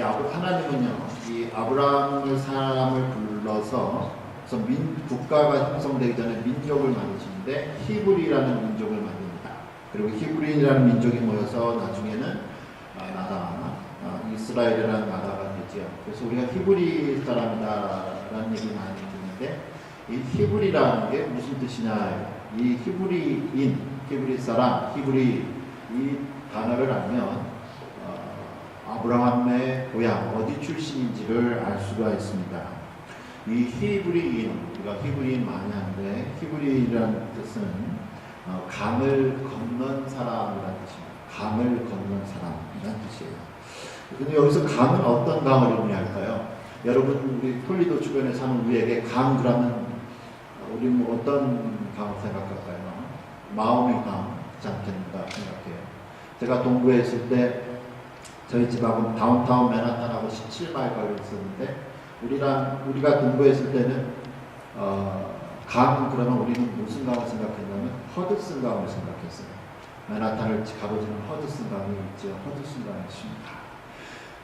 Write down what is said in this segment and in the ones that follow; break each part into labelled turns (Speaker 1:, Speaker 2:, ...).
Speaker 1: 하나님은요, 이 아브라함을 사람을 불러서 그래서 국가가 형성되기 전에 민족을 만드시는데 히브리라는 민족을 만듭니다. 그리고 히브리라는 민족이 모여서 나중에는 나라, 이스라엘이라는 나라가 되지요. 그래서 우리가 히브리 사람이다라는 얘기 많이 듣는데 이 히브리라는 게 무슨 뜻이냐? 이 히브리인, 히브리 사람, 히브리 이 단어를 알면 아브라함의 고향 어디 출신인지를 알 수가 있습니다. 이 히브리인, 우리가 히브리인 많이 하는데 히브리라는 뜻은 강을 건넌 사람이라는 뜻입니다. 강을 건넌 사람이라는 뜻이에요. 근데 여기서 강은 어떤 강을 의미할까요? 여러분 우리 톨리도 주변에 사는 우리에게 강 그러면 우리 뭐 어떤 강을 생각할까요? 마음의 강 그렇지 않겠는가 생각해요. 제가 동부에 있을 때 저희 집하고 다운타운 맨하탄하고 17마일 걸려 있었는데 우리가 동부에 있을 때는 강 그러면 우리는 무슨 강을 생각했냐면 허드슨 강을 생각했어요. 맨하탄을 가보시면 허드슨 강이 있죠. 허드슨 강이 있습니다.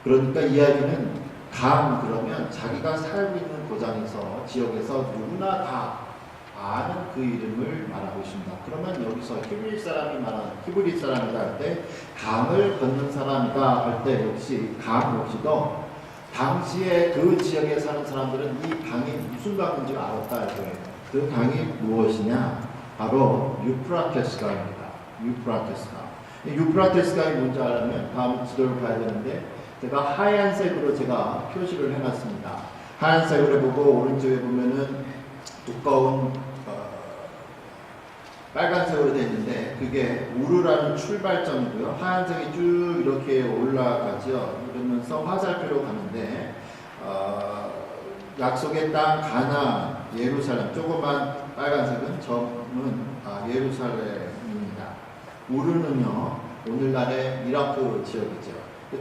Speaker 1: 그러니까 이야기는 강 그러면 자기가 살고 있는 고장에서 지역에서 누구나 다 아는 그 이름을 말하고 있습니다. 그러면 여기서 히브리 사람이 말하는 히브리 사람이다 할 때 강을 건넌 사람이다 할 때 역시 강 역시도 당시에 그 지역에 사는 사람들은 이 강이 무슨 강인지 알았다 이거예요. 그 강이 무엇이냐? 바로 유프라테스 강입니다. 유프라테스 강. 유프라테스 강이 뭔지 알면 다음 지도를 봐야 되는데 제가 하얀색으로 제가 표시를 해놨습니다. 하얀색으로 보고 오른쪽에 보면은 두꺼운 빨간색으로 되어 있는데 그게 우르라는 출발점이고요. 하얀색이 쭉 이렇게 올라가죠. 그러면서 화살표로 가는데 약속의 땅 가나안 예루살렘 조그만 빨간색은 점은 예루살렘입니다. 우르는요 오늘날의 이라크 지역이죠.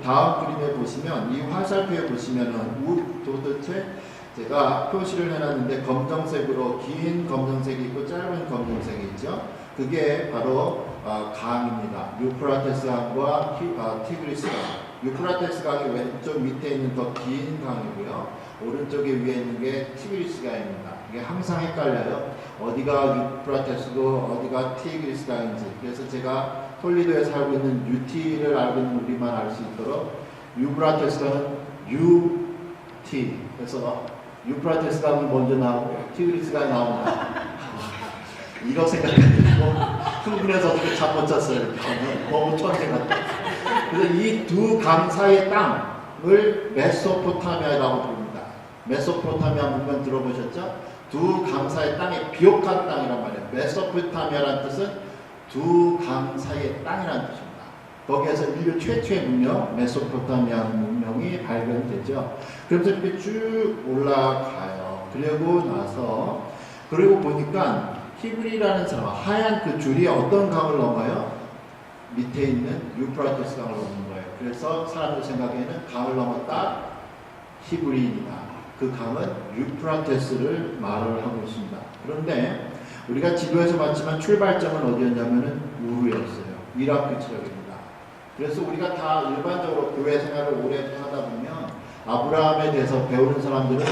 Speaker 1: 다음 그림에 보시면 이 화살표에 보시면은 도대체 제가 표시를 해놨는데 검정색으로 긴 검정색이 있고 짧은 검정색이 있죠. 그게 바로 강입니다. 유프라테스 강과 티그리스 강. 유프라테스 강이 왼쪽 밑에 있는 더 긴 강이고요. 오른쪽에 위에 있는 게 티그리스 강입니다. 이게 항상 헷갈려요. 어디가 유프라테스고 어디가 티그리스 강인지. 그래서 제가 톨리도에 살고 있는 UT를 알고 있는 우리만 알 수 있도록 유프라테스 강은 UT. 그래서 유프라테스 강이 먼저 나오고 티그리스 강이 나옵니다. 이거 생각해도 흥분해서 어떻게 잠 못 잤어요. 너무 천재 같다. 그래서 이 두 강 사이의 땅을 메소포타미아라고 부릅니다. 메소포타미아 문명 들어보셨죠? 두 강 사이의 땅이 비옥한 땅이란 말이에요. 메소포타미아라는 뜻은 두 강 사이의 땅이라는 뜻입니다. 거기에서 인류 최초의 문명, 메소포타미아 문명이 발견되죠. 그래서 이렇게 쭉 올라가요. 그리고 보니까 히브리라는 사람, 하얀 그 줄이 어떤 강을 넘어요? 밑에 있는 유프라테스 강을 넘는 거예요. 그래서 사람들 생각에는 강을 넘었다 히브리인이다. 그 강은 유프라테스를 말을 하고 있습니다. 그런데 우리가 지도에서 봤지만 출발점은 어디였냐면은 우르였어요. 이라크 지역입니다. 그래서 우리가 다 일반적으로 교회 생활을 오래 하다 보면 아브라함에 대해서 배우는 사람들은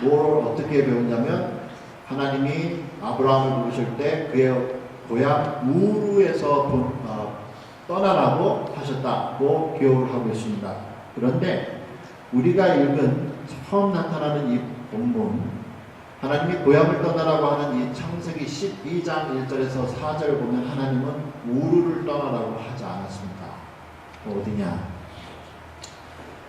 Speaker 1: 뭘 어떻게 배우냐면 하나님이 아브라함을 부르실 때 그의 고향 우르에서 떠나라고 하셨다고 기억을 하고 있습니다. 그런데 우리가 읽은 처음 나타나는 이 본문 하나님이 고향을 떠나라고 하는 이 창세기 12장 1절에서 4절 보면 하나님은 우르를 떠나라고 하지 않았습니다. 어디냐?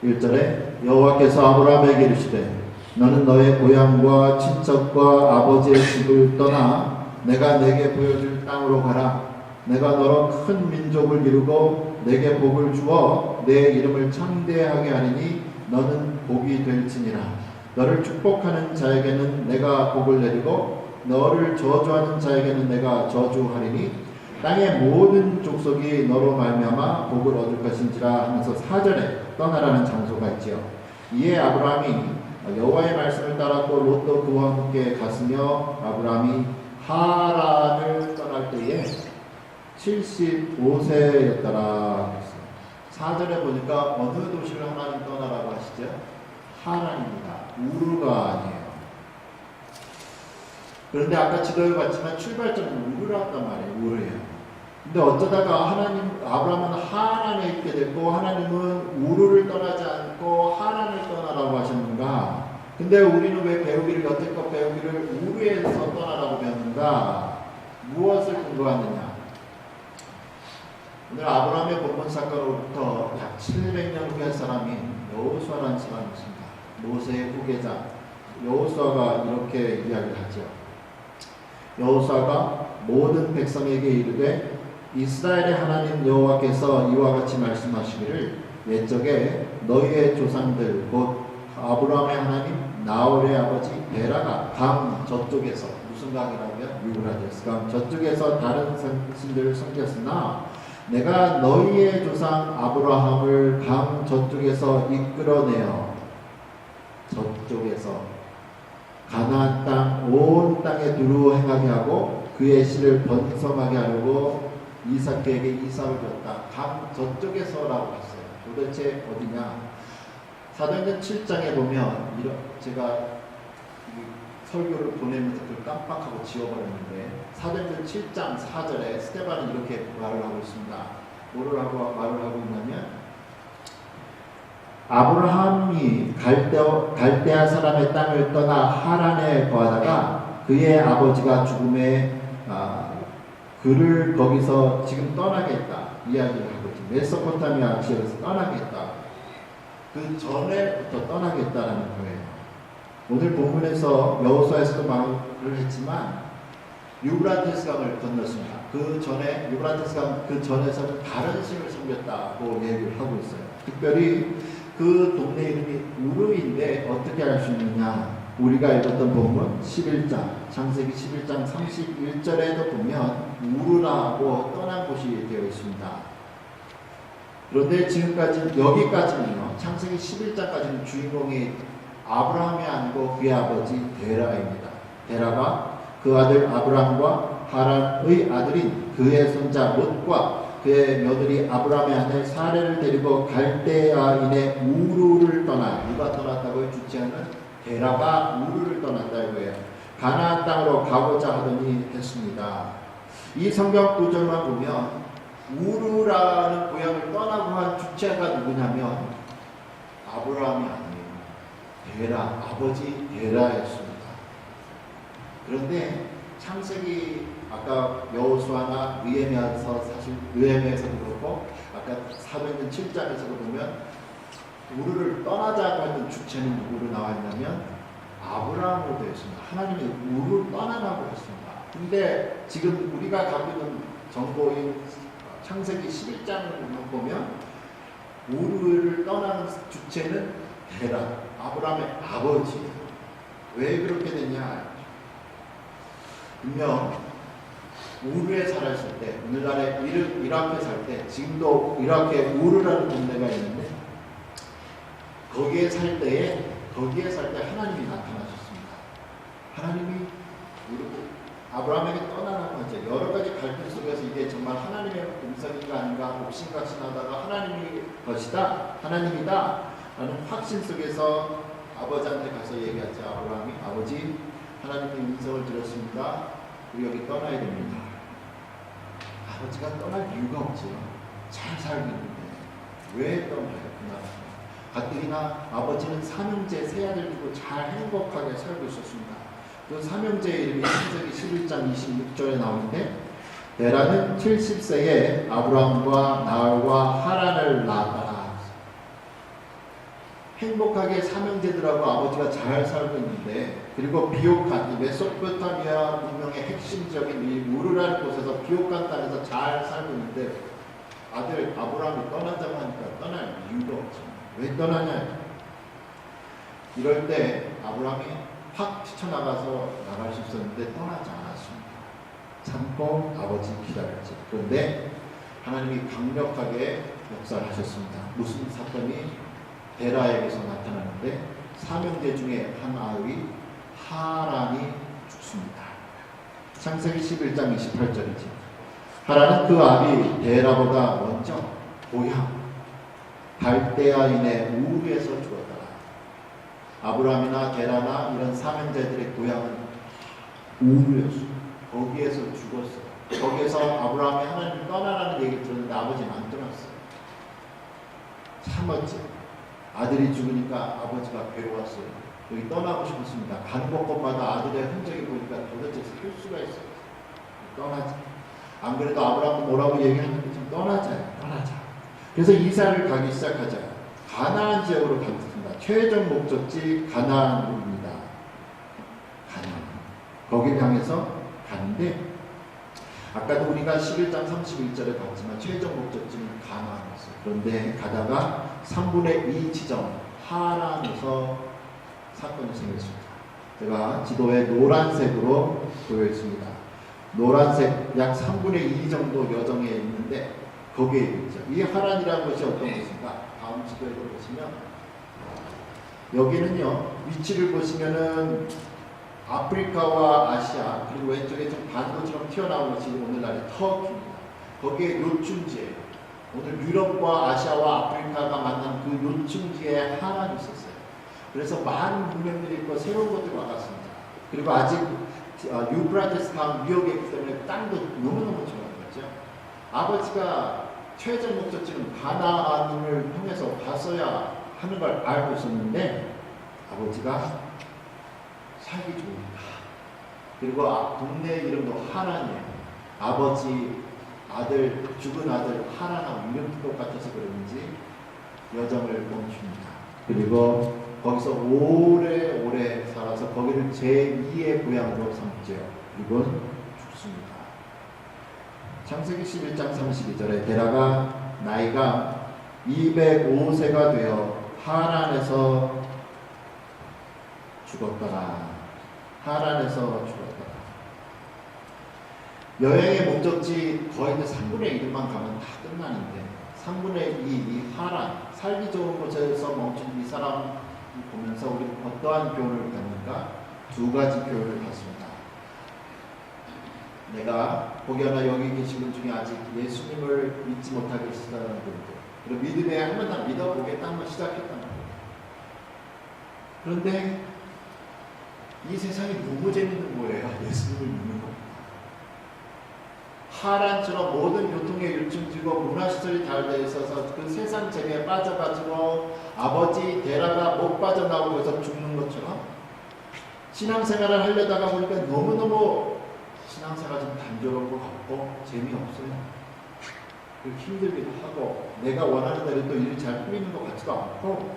Speaker 1: 1절에 여호와께서 아브라함에게 이르시되 너는 너의 고향과 친척과 아버지의 집을 떠나 내가 내게 보여줄 땅으로 가라. 내가 너로 큰 민족을 이루고 내게 복을 주어 내 이름을 창대하게 하리니 너는 복이 될지니라. 너를 축복하는 자에게는 내가 복을 내리고 너를 저주하는 자에게는 내가 저주하리니 땅의 모든 족속이 너로 말미암아 복을 얻을 것인지라 하면서 4절에 떠나라는 장소가 있지요. 이에 아브라함이 여호와의 말씀을 따랐고 롯도 그와 함께 갔으며 아브라함이 하란을 떠날 때에 75세였더라. 4절에 보니까 어느 도시를 하나님 떠나라고 하시죠? 하란입니다. 우르가 아니에요. 그런데 아까 지도에 봤지만 출발점은 우르였단 말이에요. 우르예요. 근데 어쩌다가 아브라함은 하란에 있게 됐고 하나님은 우르를 떠나지 않고 하란을 떠나라고 하셨는가? 근데 우리는 왜 배우기를 여태껏 배우기를 우르에서 떠나라고 배웠는가? 무엇을 근거하느냐? 오늘 아브라함의 본문 사건으로부터 약 700년 후의 사람인 여호수아라는 사람이 있습니다. 모세의 후계자 여호수아가 이렇게 이야기를 하죠. 여호수아가 모든 백성에게 이르되 이스라엘의 하나님 여호와께서 이와 같이 말씀하시기를 옛적에 너희의 조상들 곧 아브라함의 하나님 나홀의 아버지 데라가 강 저쪽에서 무슨 강이라고요? 유브라데스 강 저쪽에서 다른 신들을 섬겼으나 내가 너희의 조상 아브라함을 강 저쪽에서 이끌어내어 저쪽에서 가나안 땅 온 땅에 두루 행하게 하고 그의 씨를 번성하게 하려고 이삭에게 이삭을 줬다. 강 저쪽에서라고 했어요. 도대체 어디냐? 사도행전 7장에 보면 제가 설교를 보내면서 그걸 깜빡하고 지워버렸는데 사도행전 7장 4절에 스데반은 이렇게 말을 하고 있습니다. 뭐를 하고 말을 하고 있냐면 아브라함이 갈대아 사람의 땅을 떠나 하란에 거하다가 그의 아버지가 죽음에 그를 거기서 지금 떠나겠다 이야기를 하고 있죠. 메소포타미아 지역에서 떠나겠다. 그 전에부터 떠나겠다라는 거예요. 오늘 본문에서 여호수아에서도 말을 했지만 유브라테스 강을 건넜습니다. 그 전에 유브라테스 강 그 전에서는 다른 신을 섬겼다고 얘기를 하고 있어요. 특별히 그 동네 이름이 우르인데 어떻게 알 수 있느냐? 우리가 읽었던 본문 11장 창세기 11장 31절에도 보면 우르라고 떠난 곳이 되어 있습니다. 그런데 지금까지 여기까지는요. 창세기 11장까지는 주인공이 아브라함이 아니고 그의 아버지 데라입니다. 데라가 그 아들 아브라함과 하란의 아들인 그의 손자 롯과 그의 며느리 아브라함의 아들 사레를 데리고 갈대아인의 우르를 떠나 누가 떠났다고요? 주체하는 데라가 우르를 떠났다고 해요. 가나안 땅으로 가고자 하더니 했습니다. 이 성경 구절만 보면 우르라는 고향을 떠나고 한 주체가 누구냐면 아브라함이 아니에요. 데라, 아버지 데라였습니다. 그런데 창세기 아까 여호수아나 느헤미야에서도 그렇고 아까 사도행전 7장에서도 보면 우르를 떠나자고 했던 주체는 누구로 나와 있냐면 아브라함으로 되어 있습니다. 하나님이 우르를 떠나라고 했습니다. 근데 지금 우리가 갖고 있는 정보인 창세기 11장을 보면 우르를 떠나는 주체는 데라, 아브라함의 아버지예요. 왜 그렇게 됐냐? 분명 우르에 살았을 때, 오늘날에 이라크에 살 때, 지금도 이라크에 우르라는 동네가 있는데 거기에 살 때 하나님이 나타나셨습니다. 하나님이 아브라함에게 떠나라고 하죠. 여러 가지 갈등 속에서 이게 정말 하나님의 음성인가 아닌가 옥신각신하다가 하나님이 것이다, 하나님이다 라는 확신 속에서 아버지한테 가서 얘기하죠. 아브라함이 아버지 하나님의 음성을 들었습니다. 우리 여기 떠나야 됩니다. 아버지가 떠날 이유가 없죠. 잘 살고 있는데 왜 떠나요? 가뜩이나 아버지는 삼형제 세 아들 두고 잘 행복하게 살고 있었습니다. 그 삼형제의 이름이 창세기 11장 26절에 나오는데 데라는 70세에 아브라함과 나홀과 하란을 낳았더라. 행복하게 삼형제들하고 아버지가 잘 살고 있는데 그리고 비옥한 이 메소포타미아 문명의 핵심적인 이 우르라는 곳에서 비옥한 땅에서 잘 살고 있는데 아들 아브라함이 떠난다고 하니까 떠날 이유가 없죠. 왜 떠나냐? 이럴 때 아브라함이 확 뛰쳐나가서 나갈 수 있었는데 떠나지 않았습니다. 참고 아버지 기다렸죠. 그런데 하나님이 강력하게 역사를 하셨습니다. 무슨 사건이 데라에게서 나타나는데 삼형제 중에 한 아들이 하란이 죽습니다. 창세기 11장 28절이죠. 하란은 그 아비 데라보다 먼저 고향 갈대아인의 우르에서 죽었더라. 아브라함이나 게라나 이런 사명자들의 고향은 우르였어. 거기에서 죽었어. 거기에서 아브라함이 하나님을 떠나라는 얘기를 들었는데 아버지는 안 떠났어요. 참았지. 아들이 죽으니까 아버지가 괴로웠어요. 여기 떠나고 싶었습니다. 가는 곳마다 아들의 흔적이 보니까 도대체 살 수가 있어요. 떠나자. 안 그래도 아브라함도 뭐라고 얘기하는데 좀 떠나자. 그래서 이사를 가기 시작하자. 가나안 지역으로 갔습니다. 최종 목적지 가나안입니다. 가나안. 거기를 향해서 가는데 아까도 우리가 11장 31절에 봤지만 최종 목적지는 가나안이었어요. 그런데 가다가 3분의 2 지점 하란에서 사건이 생겼습니다. 제가 지도에 노란색으로 보여 있습니다. 노란색 약 3분의 2 정도 여정에 있는데 거기에 있죠. 이 하란이라는 것이 어떤 것인가? 다음 지도에 보시면 여기는요 위치를 보시면은 아프리카와 아시아 그리고 왼쪽에 좀 반도처럼 튀어나온 것이 오늘날의 터키입니다. 거기에 요충지예요. 오늘 유럽과 아시아와 아프리카가 만난 그 요충지에 하란이 있었어요. 그래서 많은 문명들이 있고 새로운 것들이 와갔습니다. 그리고 아직 유프라테스 강 위역에 있기 때문에 땅도 너무너무 좋은 거죠. 아버지가 최종 목적지는 가나안을 통해서 갔어야 하는 걸 알고 있었는데 아버지가 살기 좋으니까 그리고 동네 이름도 하란이에요. 아버지 아들 죽은 아들 하란하고 이름 똑같아서 그런지 여정을 멈춥니다. 그리고 거기서 오래오래 살아서 거기를 제2의 고향으로 삼죠. 그리고 죽습니다. 창세기 11장 32절에 데라가 나이가 205세가 되어 하란에서 죽었더라. 하란에서 죽었더라. 여행의 목적지 거의 3분의 1만 가면 다 끝나는데 3분의 2 이 하란 살기 좋은 곳에서 멈춘 이 사람 보면서 우리 어떠한 교훈을 받는가? 두 가지 교훈을 받습니다. 내가 혹여나 여기 계신 분 중에 아직 예수님을 믿지 못하고 계시다는 분들 그리고 믿음에 한번 다 믿어보겠다 한번 시작했단 말이에요. 그런데 이 세상이 너무 재밌는 거예요. 예수님을 믿는 겁니다. 하란처럼 모든 교통의 요충지고 문화시설이 잘 되어 있어서 그 세상 재미에 빠져가지고 아버지 데라가 못 빠져나오고 해서 죽는 것처럼 신앙생활을 하려다가 보니까 너무너무 신앙생활 좀 단조로운 것 같고 재미없어요. 힘들기도 하고 내가 원하는 대로 또 일이 잘 풀리는 것 같지도 않고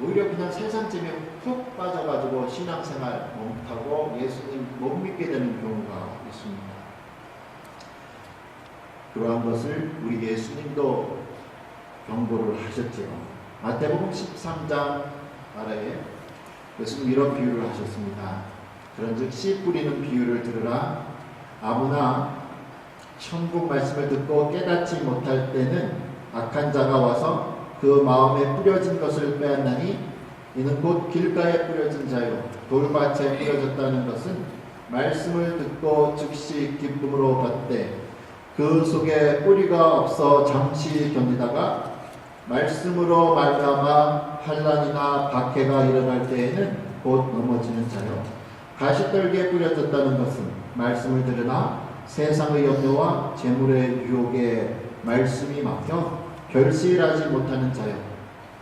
Speaker 1: 오히려 그냥 세상 재미에 푹 빠져가지고 신앙생활 못하고 예수님 못 믿게 되는 경우가 있습니다. 그러한 것을 우리 예수님도 경고를 하셨죠. 마태복음 13장 아래에 예수님 이런 비유를 하셨습니다. 그런즉 씨 뿌리는 비유를 들으라. 아무나 천국 말씀을 듣고 깨닫지 못할 때는 악한 자가 와서 그 마음에 뿌려진 것을 빼앗나니 이는 곧 길가에 뿌려진 자요 돌밭에 뿌려졌다는 것은 말씀을 듣고 즉시 기쁨으로 받되 그 속에 뿌리가 없어 잠시 견디다가 말씀으로 말미암아 환난이나 박해가 일어날 때에는 곧 넘어지는 자요 가시떨기에 뿌려졌다는 것은 말씀을 들으나 세상의 염려와 재물의 유혹에 말씀이 막혀 결실하지 못하는 자요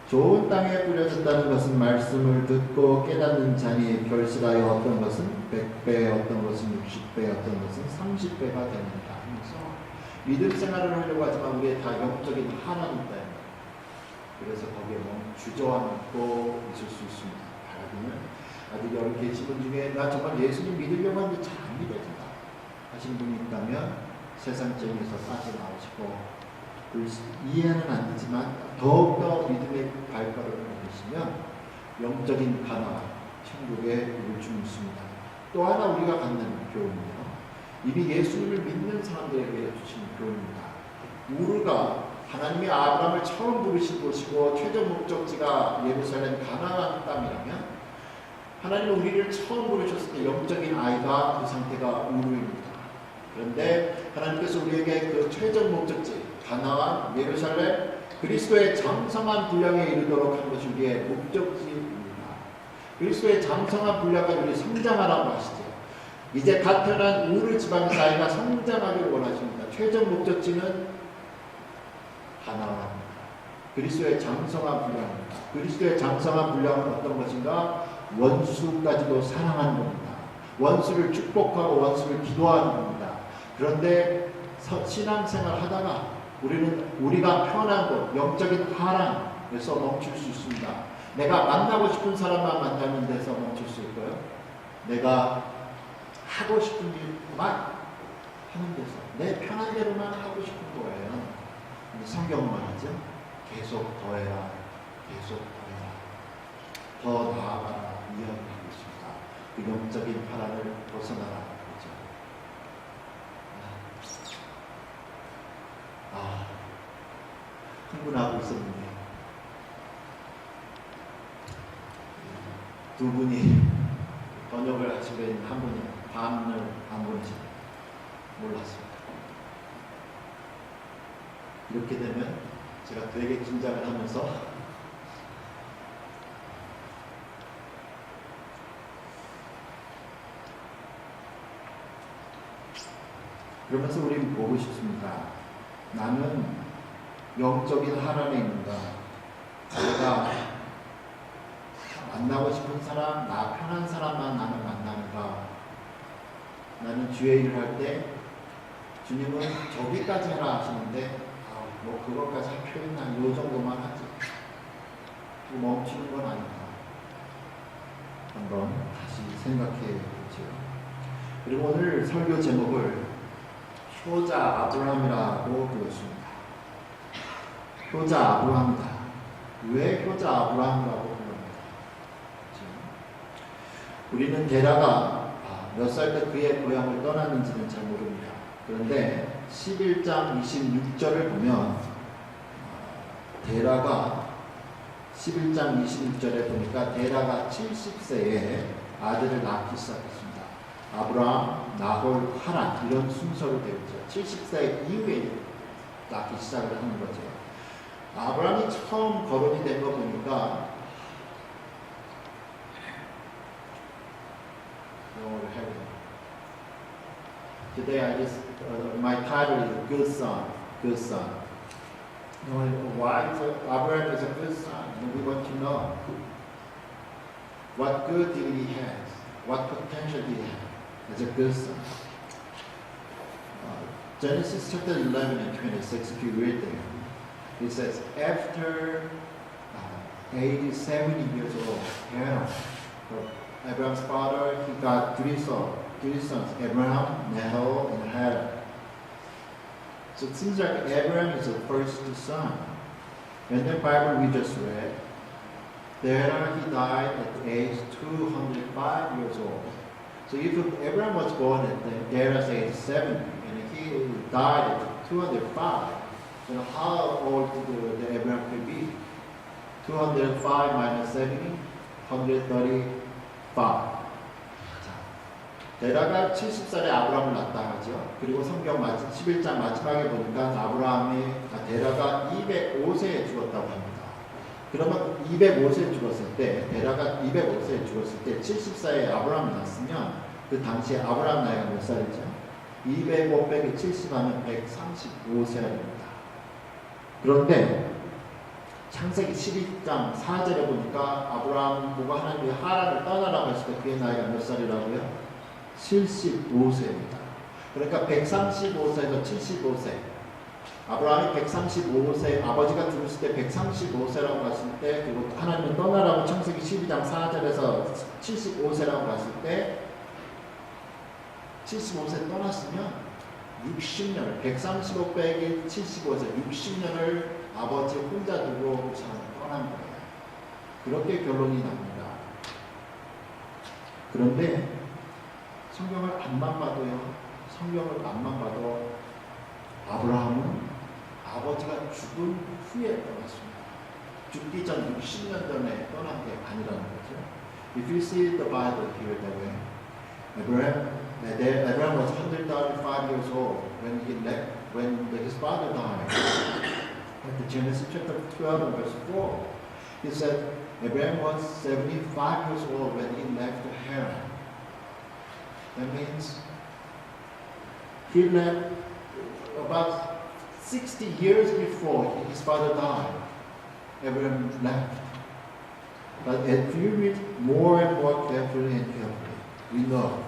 Speaker 1: 좋은 땅에 뿌려졌다는 것은 말씀을 듣고 깨닫는 자니 결실하여 어떤 것은 100배 어떤 것은 60배 어떤 것은 30배가 됩니다. 그래서 믿음 생활을 하려고 하지만 우리의 다 영적인 하나님 때문에 그래서 거기에 주저앉고 있을 수 있습니다. 바라기는 아직 여기 계신 분 중에 나 정말 예수님 믿으려고 하는데 잘 안 믿어진다 하신 분이 있다면 세상적에서 빠져나오시고 이해는 안 되지만 더욱더 믿음의 발걸음을 보시면 영적인 가나 천국에 이룰 수 있습니다. 또 하나 우리가 갖는 교훈이요. 이미 예수님을 믿는 사람들에게 주신 교훈입니다. 우르가 하나님이 아브라함을 처음 부르신 곳이고 최종 목적지가 예루살렘 가나안 땅이라면 하나님은 우리를 처음 부르셨을 때 영적인 아이가 그 상태가 우르입니다. 그런데 하나님께서 우리에게 그 최종 목적지 가나안 예루살렘 그리스도의 장성한 분량에 이르도록 한 것이 우리의 목적지입니다. 그리스도의 장성한 분량을 우리 성장하라고 하시죠. 이제 갓 태어난 우르 지방에서 아이가 성장하기를 원하십니다. 최종 목적지는 하나입니다. 그리스도의 장성한 분량입니다. 그리스도의 장성한 분량은 어떤 것인가? 원수까지도 사랑하는 겁니다. 원수를 축복하고 원수를 기도하는 겁니다. 그런데 신앙생활 하다가 우리가 편한 곳, 영적인 하랑에서 멈출 수 있습니다. 내가 만나고 싶은 사람만 만나는 데서 멈출 수 있고요. 내가 하고 싶은 일만 하는 데서 내 편한 대로만 하고 싶은 거예요. 성경은 말하죠. 계속 더해라, 계속 더해라, 더 나아가라 이야기하고 있습니다. 그 영적인 파란을 벗어나라. 흥분하고 있었는데 두 분이 번역을 하시는 한 분이 반을 안 보는지 몰랐습니다. 이렇게 되면 제가 되게 긴장을 하면서 그러면서 우리는 보고 싶습니다. 나는 영적인 하란에 있는가? 내가 만나고 싶은 사람, 나 편한 사람만 나는 만나는가? 나는 주의 일을 할 때 주님은 저기까지 해라 하시는데 뭐 그것까지 할 필요 있나? 요 정도만 하지. 멈추는 건 아닌가? 한번 다시 생각해 보죠. 그리고 오늘 설교 제목을 효자 아브라함이라고 부르습니다. 효자 아브라함이다. 왜 효자 아브라함이라고 부릅니다? 우리는 게라가 몇 살 때 그의 고향을 떠났는지는 잘 모릅니다. 그런데 11장 26절을 보면 데라가 11장 26절에 보니까 데라가 70세에 아들을 낳기 시작했습니다. 아브라함, 나홀, 하란 이런 순서로 되어 있죠. 70세 이후에 낳기 시작을 하는 거죠. 아브라함이 처음 거론이 된 거 보니까 Today I just my title is good son, good son. Why is Abraham is a good son? And we want to know what good did he have, what potential did he have as a good son. Genesis chapter 11 and 26, if you read there, it says after 70 years old, Abraham's father, he got three sons, Abraham, Nahor, and Haran. So it seems like Abraham is the first son. In the Bible we just read, Terah, he died at the age 205 years old. So if Abraham was born at Terah's age 70, and he died at 205, then how old did Abraham could be? 205 minus 70, 135. 데라가 70살에 아브라함을 낳았다 하죠. 그리고 성경 11장 마지막에 보니까 데라가 205세에 죽었다고 합니다. 그러면 205세에 죽었을 때, 데라가 205세에 죽었을 때 70살에 아브라함을 낳았으면 그 당시에 아브라함 나이가 몇 살이죠? 205 빼기 70 하면 135세입니다. 그런데 창세기 12장 4절에 보니까 아브라함 보고 하나님이 하란을 떠나라고 했을 때 그의 나이가 몇 살이라고요? 75세입니다. 그러니까 135세에서 75세. 아브라함이 135세, 아버지가 죽었을 때 135세라고 봤을 때, 그리고 하나님은 떠나라고 창세기 12장 4절에서 75세라고 봤을 때, 75세 떠났으면 60년을, 135 빼기 75세, 60년을 아버지 혼자 두고 떠난 거예요. 그렇게 결론이 납니다. 그런데 성경을 안만 봐도 아브라함은 아버지가 죽은 후에 떠났습니다. 죽기 전 60년 전에 떠난 게 아니라는 거죠. If you see the Bible here that way, Abraham was 135 years old when his father died. At Genesis chapter 12 and verse 4, he said Abraham was 75 years old when he left Haran. That means he left about 60 years before his father died. Abraham left. But if you read more and more carefully and carefully, we know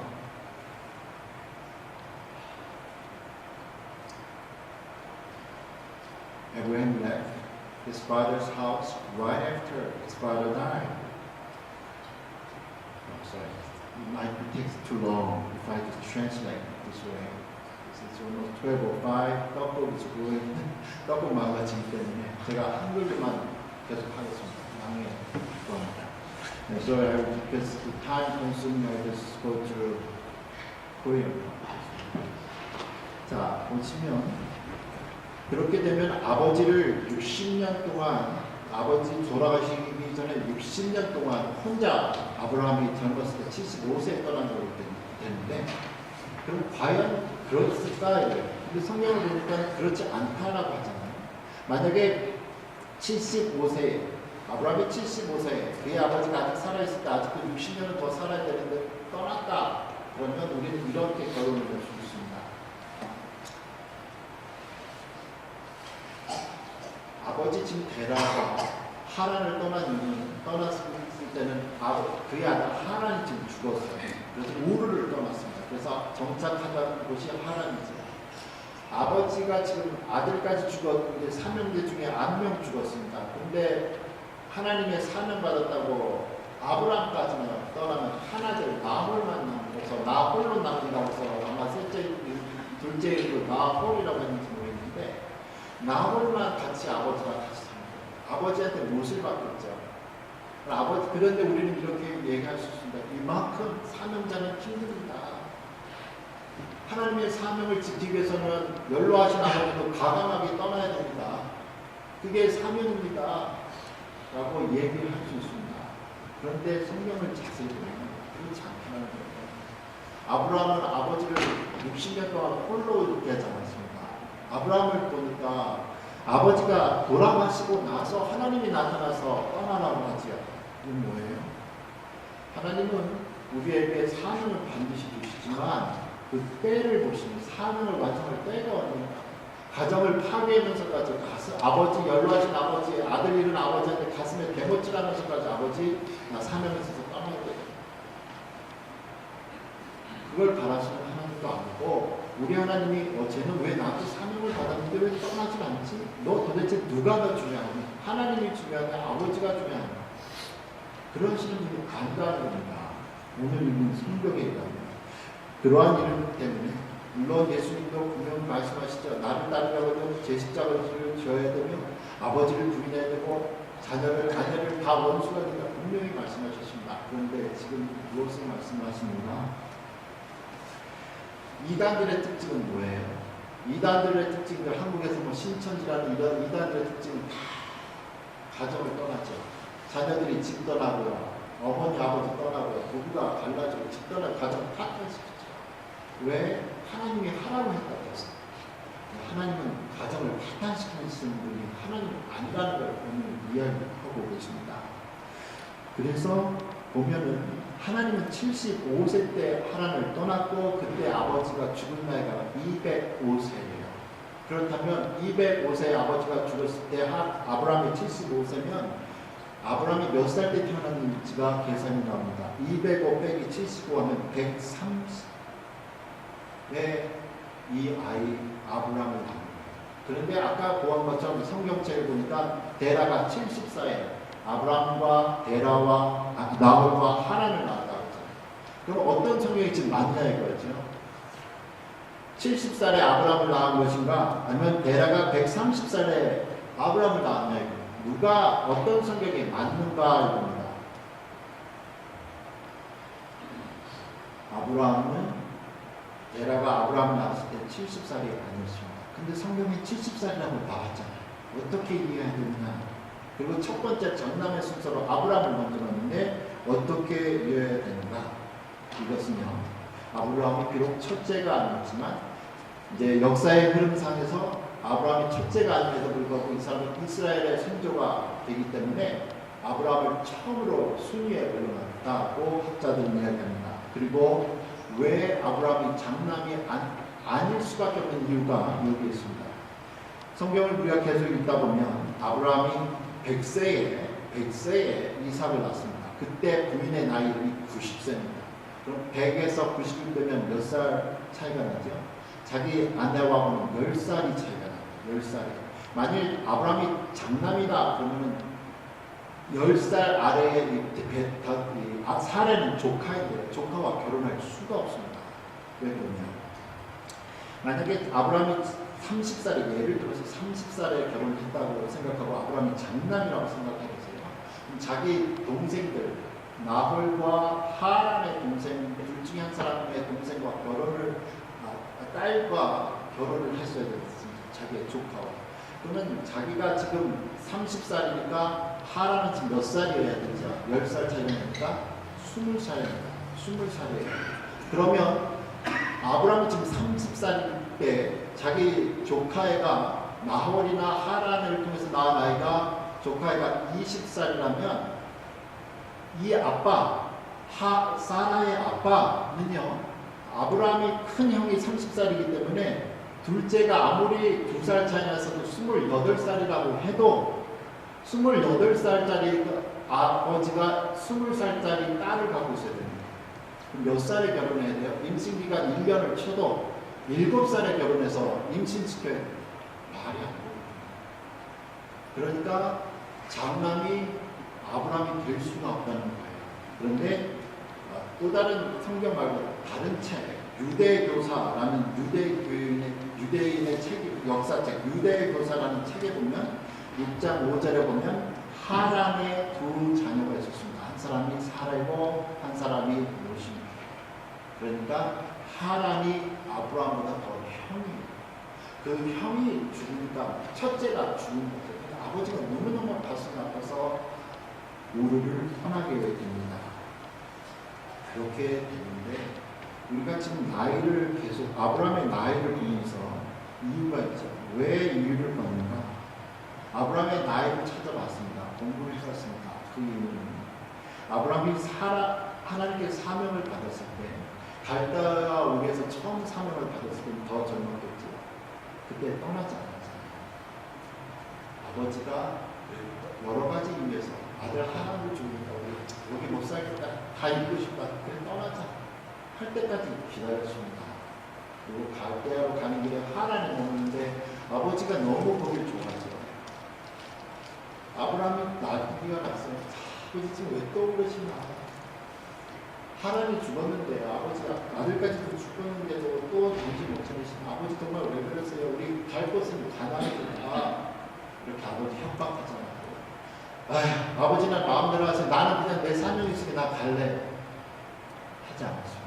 Speaker 1: Abraham left his father's house right after his father died. I'm sorry, it might take too long if I just translate this way. It's almost 12:05, 떡국 망가지기 때문에 제가 한글로만 계속 하겠습니다. 양해 구합니다. So because the time consuming, I just go to Korean. 자, 보시면 그렇게 되면 아버지를 60년 동안 아버지 돌아가시기 전에 60년 동안 혼자 아브라함이 젊었을 때 75세에 떠난 적이 되는데 그럼 과연 그렇을까? 근데 성경을 보니까 그렇지 않다라고 하잖아요. 만약에 75세 아브라함이 75세 그의 아버지가 아직 살아있을 때 아직도 60년을 더 살아야 되는데 떠났다. 그러면 우리는 이렇게 결론을 낼 수 있습니다. 아버지 지금 데라가 하란을 떠난 이유는 떠났을 때는 그의 아들 하란이 지금 죽었어요. 그래서 우르를 떠났습니다. 그래서 정착하던 곳이 하란이죠. 아버지가 지금 아들까지 죽었는데 3형제 중에 1명 죽었습니다. 근데 하나님의 사명 받았다고 아브라함까지는 떠나면 하나들 나홀만 남고서 나홀로 남는다고 해서 아마 둘째 이름도 나홀이라고 했는지 모르겠는데 나홀만 같이 아버지랑 같이 삽니다. 아버지한테 못을 받겠죠. 그런데 우리는 이렇게 얘기할 수 있습니다. 이만큼 사명자는 힘듭니다. 하나님의 사명을 지키기 위해서는 연로하신 아버지도 과감하게 떠나야 됩니다. 그게 사명입니다. 라고 얘기를 할 수 있습니다. 그런데 성경을 자세히 보면 그렇지 않다는 거예요. 아브라함은 아버지를 60년 동안 홀로 있게 하지 않았습니다. 아브라함을 보니까 아버지가 돌아가시고 나서 하나님이 나타나서 떠나라고 하지요. 이건 뭐예요? 하나님은 우리에게 사명을 반드시 주시지만 그 때를 보시면 사명을 완성할 때가 옵니다. 가정을 파괴하면서까지 아버지 연로하신 아버지 아들 잃은 아버지한테 가슴에 대못질하면서까지 아버지 나 사명을 써서 떠나야 돼. 그걸 바라시는 하나님도 아니고 우리 하나님이 쟤는 왜 나한테 사명을 받았는데 왜 떠나질 않지? 너 도대체 누가 더 중요하니? 하나님이 중요하냐? 아버지가 중요하냐? 그러시는 분이 아니라는 겁니다. 오늘 읽는 성경에 있답니다. 그러한 이름 때문에 물론 예수님도 분명히 말씀하시죠. 나를 따르려고 제 십자가를 져야 되며 아버지를 부인해야 되고 자녀를 다 원수가 된다. 분명히 말씀하셨습니다. 그런데 지금 무엇을 말씀하시는가? 이단들의 특징은 뭐예요? 이단들의 특징들 한국에서 뭐 신천지라는 이런 이단들의 특징은 다 가정을 떠났죠. 자녀들이 집 떠나고요. 어머니 아버지 떠나고요. 부부가 갈라지고 집 떠나고 가정 파탄시키죠. 왜? 하나님이 하라고 했다고 했어요. 하나님은 가정을 파탄시키는 분이 하나님은 아니라는 걸 오늘 이야기하고 계십니다. 그래서 보면은 하나님은 75세 때 하나님을 떠났고 그때 아버지가 죽은 나이가 205세예요. 그렇다면 205세에 아버지가 죽었을 때 아브라함이 75세면 아브라함이 몇 살 때 태어났는지가 계산이 나옵니다. 205 빼기 75 하면 130. 이 아이 아브라함을 낳는 거예요. 그런데 아까 보한 것처럼 성경책을 보니까 데라가 70살에 아브라함과 데라와 나홀과 하란을 낳았다고 했잖아요. 그럼 어떤 성경이 지금 맞냐 이거죠? 70살에 아브라함을 낳은 것인가? 아니면 데라가 130살에 아브라함을 낳았냐 이거예요. 누가 어떤 성경이 맞는가 이겁니다. 아브라함은 데라가 아브라함을 낳았을 때 70살이 아니었습니다. 근데 성경이 70살이라고 나왔잖아요. 어떻게 이해해야 되느냐. 그리고 첫 번째 전남의 순서로 아브라함을 먼저 넣었는데 어떻게 이해해야 되는가. 이것은요. 아브라함이 비록 첫째가 아니었지만 이제 역사의 흐름상에서 아브라함이 첫째가 아님에도 불구하고 이 사람은 이스라엘의 선조가 되기 때문에 아브라함을 처음으로 순위에 올려놨다고 학자들은 이야기합니다. 그리고 왜 아브라함이 장남이 아닐 수밖에 없는 이유가 여기 있습니다. 성경을 우리가 계속 읽다 보면 아브라함이 100세에 이삭을 낳습니다. 그때 부인의 나이는 90세입니다. 그럼 100에서 90이 되면 몇 살 차이가 나죠? 자기 아내와는 10살이 차이가 나요. 10살이. 만일 아브라함이 장남이다 그러면 10살 아래의 사례는 조카인데 조카와 결혼할 수가 없습니다. 왜 그러냐? 만약에 아브라함이 30살에 예를 들어서 30살에 결혼을 했다고 생각하고 아브라함이 장남이라고 생각해보세요. 자기 동생들 나홀과 하란의 동생 둘 중에 한 사람의 동생과 딸과 결혼을 했어야 되겠습니다. 자기의 조카와. 그러면 자기가 지금 30살이니까 하란은 지금 몇 살이어야 되죠? 10살 차이 나니까 20살입니다. 20살이에요. 그러면 아브라함이 지금 30살일 때 자기 조카애가 나홀이나 하란을 통해서 낳은 아이가 조카애가 20살이라면 이 아빠 사라의 아빠는요 아브라함이 큰 형이 30살이기 때문에 둘째가 아무리 2살 차이 나서도 28살이라고 해도 28살짜리 아버지가 20살짜리 딸을 갖고 있어야 됩니다. 그럼 몇 살에 결혼해야 돼요? 임신기간 1년을 쳐도 7살에 결혼해서 임신시켜야 돼요. 말이 안 돼요. 그러니까 장남이 아브라함이 될 수가 없다는 거예요. 그런데 또 다른 성경 말고 다른 책, 유대교사라는 유대인의 책, 역사책, 유대교사라는 책에 보면 6장 5절에 보면 하란의 두 자녀가 있었습니다. 한 사람이 사라이고 한 사람이 롯입니다. 그러니까 하란이 아브라함보다 더 형이에요. 그 형이 죽으니까 첫째가 죽은 거죠. 아버지가 너무너무 가슴이 아파서 우르를 떠나게 됩니다. 그렇게 되는데 우리가 지금 나이를 계속 아브라함의 나이를 보면서 이유가 있죠. 왜 이유를 묻는가? 아브라함의 나이를 찾아봤습니다. 공부를 해봤습니다. 그 이유는 아브라함이 하나님께 사명을 받았을 때 갈대아 옥에서 처음 사명을 받았을 때는 더 젊었겠죠. 그때 떠나지 않았잖아요. 아버지가 여러 가지 이유에서 아들 하나를 죽으니까 여기 못 살겠다. 다 있고 싶다. 그래 떠나자. 할 때까지 기다렸습니다. 그리고 갈대아로 가는 길에 하란이 오는데 아버지가 너무 보기 좋았죠. 아브라함이 나비가 났어요. 아버지 지금 왜 떠오르시나? 하란이 죽었는데 아버지가 아들까지도 죽었는데도 또 정신 못 차리시나? 아버지 정말 왜 그러세요? 우리 갈 곳은 가나안이구나. 이렇게 아버지 협박하잖아요. 아버지는 마음대로 하세요. 나는 그냥 내 사명이 있으니까 나 갈래. 하지 않았습니다.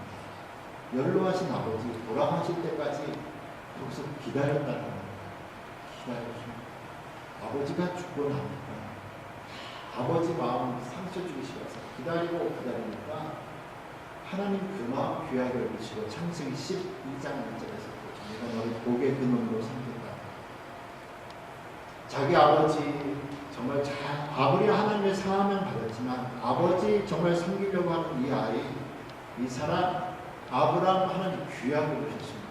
Speaker 1: 연로하신 아버지 돌아가실 때까지 여기서 기다렸다는 거예요. 기다렸습니다. 아버지가 죽고 나니까 아버지 마음 상처 주기 싫어서 기다리니까 하나님 그 마음 귀하게 여기시고 창세기 12장 1절에서 내가 너를 복의 근원으로 삼겠다. 자기 아버지 정말 아무리 하나님의 사명 받았지만 아버지 정말 섬기려고 하는 이 아이, 이 사람 아브라함 하나님 귀하게 보셨습니다.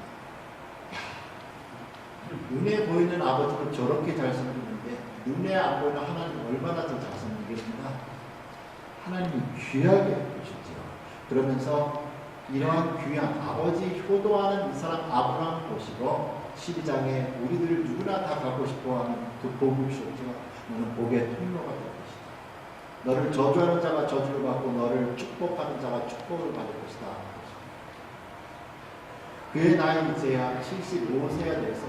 Speaker 1: 눈에 보이는 아버지는 저렇게 잘 섬기는데 눈에 안 보이는 하나님 얼마나 더 잘 섬기겠구나. 하나님이 귀하게 보셨죠. 그러면서 이러한 귀한 아버지 효도하는 이 사람 아브라함 보시고 12장에 우리들 누구나 다 갖고 싶어하는 그 복을 주셨죠. 너는 복의 통로가 될 것이다. 너를 저주하는 자가 저주를 받고 너를 축복하는 자가 축복을 받을 것이다. 그의 나이 이제야 75세가 돼서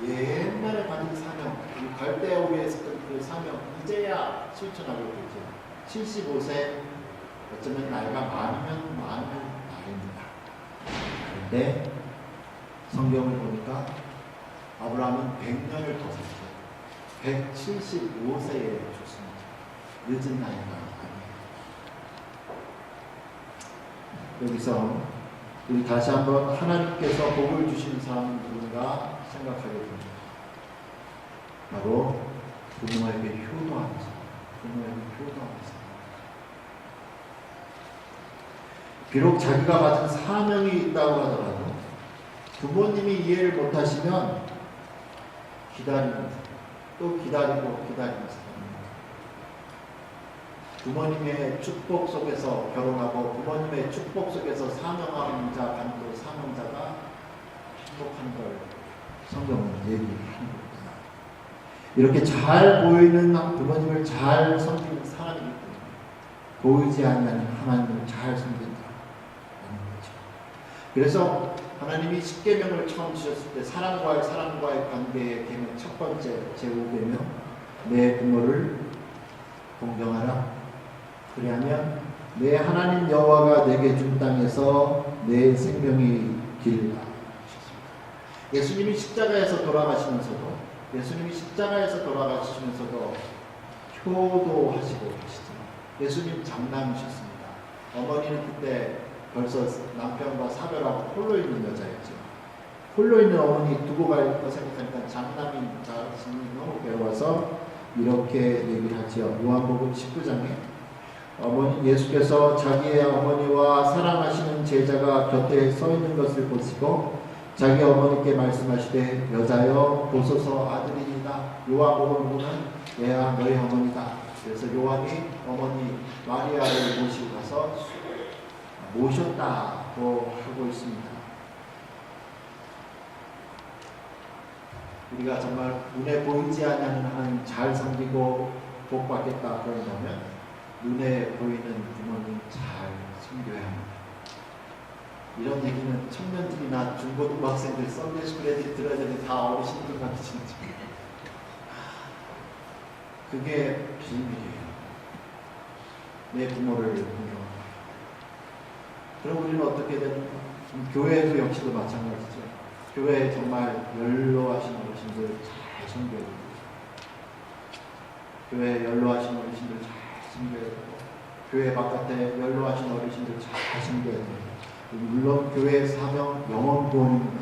Speaker 1: 옛날에 받은 사명, 갈대아 옥에 있었던 그 사명 이제야 실천하고 있죠. 75세 어쩌면 나이가 많으면 나이입니다. 그런데 성경을 보니까 아브라함은 100년을 더 살았어요. 175세에 죽습니다. 늦은 나이가 아니에요. 여기서 우리 다시 한번 하나님께서 복을 주시는 사람은 누군가 생각하게 됩니다. 바로 부모에게 효도하면서, 부모에게 효도하면서. 비록 자기가 가진 사명이 있다고 하더라도 부모님이 이해를 못하시면 기다리면서, 또 기다리고 기다리면서, 부모님의 축복 속에서 결혼하고 부모님의 축복 속에서 사명하는 자, 간도 사명자가 행복한 걸 성경은 얘기하는 겁니다. 이렇게 잘 보이는 부모님을 잘 섬기는 사람이기 때문에 보이지 않는 하나님을 잘 섬긴다는 거죠. 그래서 하나님이 십계명을 처음 주셨을 때 사람과의 관계의 계명 첫 번째 제5계명, 내 부모를 공경하라. 그리하면 내 하나님 여호와가 내게 준 땅에서 내 생명이 길다. 예수님이 십자가에서 돌아가시면서도 효도하시고 계시죠. 예수님 장남이셨습니다. 어머니는 그때 벌써 남편과 사별하고 홀로 있는 여자였죠. 홀로 있는 어머니 두고 갈 거 생각하니까 장남인 자신이 너무 괴로워서 이렇게 얘기를 하지요. 요한복음 19장에 어머니 예수께서 자기의 어머니와 사랑하시는 제자가 곁에 서 있는 것을 보시고 자기 어머니께 말씀하시되 여자여 보소서 아들이니라. 요한복음 보면 얘야 너희 어머니다. 그래서 요한이 어머니 마리아를 모시고 가서 모셨다고 하고 있습니다. 우리가 정말 눈에 보이지 않는 하나님 잘 섬기고 복받겠다 그런다면 눈에 보이는 부모님 잘 섬겨야 합니다. 이런 얘기는 청년들이나 중고등부 학생들, 썬데이스쿨 애들이 들어야 되는데 다 어르신들 같으신지. 그게 비밀이에요. 내 부모를 공경하는. 그럼 우리는 어떻게 되는가? 교회도 역시도 마찬가지죠. 교회에 정말 연로하신 어르신들 잘 섬겨야 됩니다. 교회에 연로하신 어르신들 잘 섬겨야 되고, 교회 바깥에 연로하신 어르신들 잘 섬겨야 됩니다. 물론 교회의 사명 영원 구원입니다.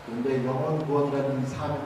Speaker 1: 그런데 영원 구원이라는 사명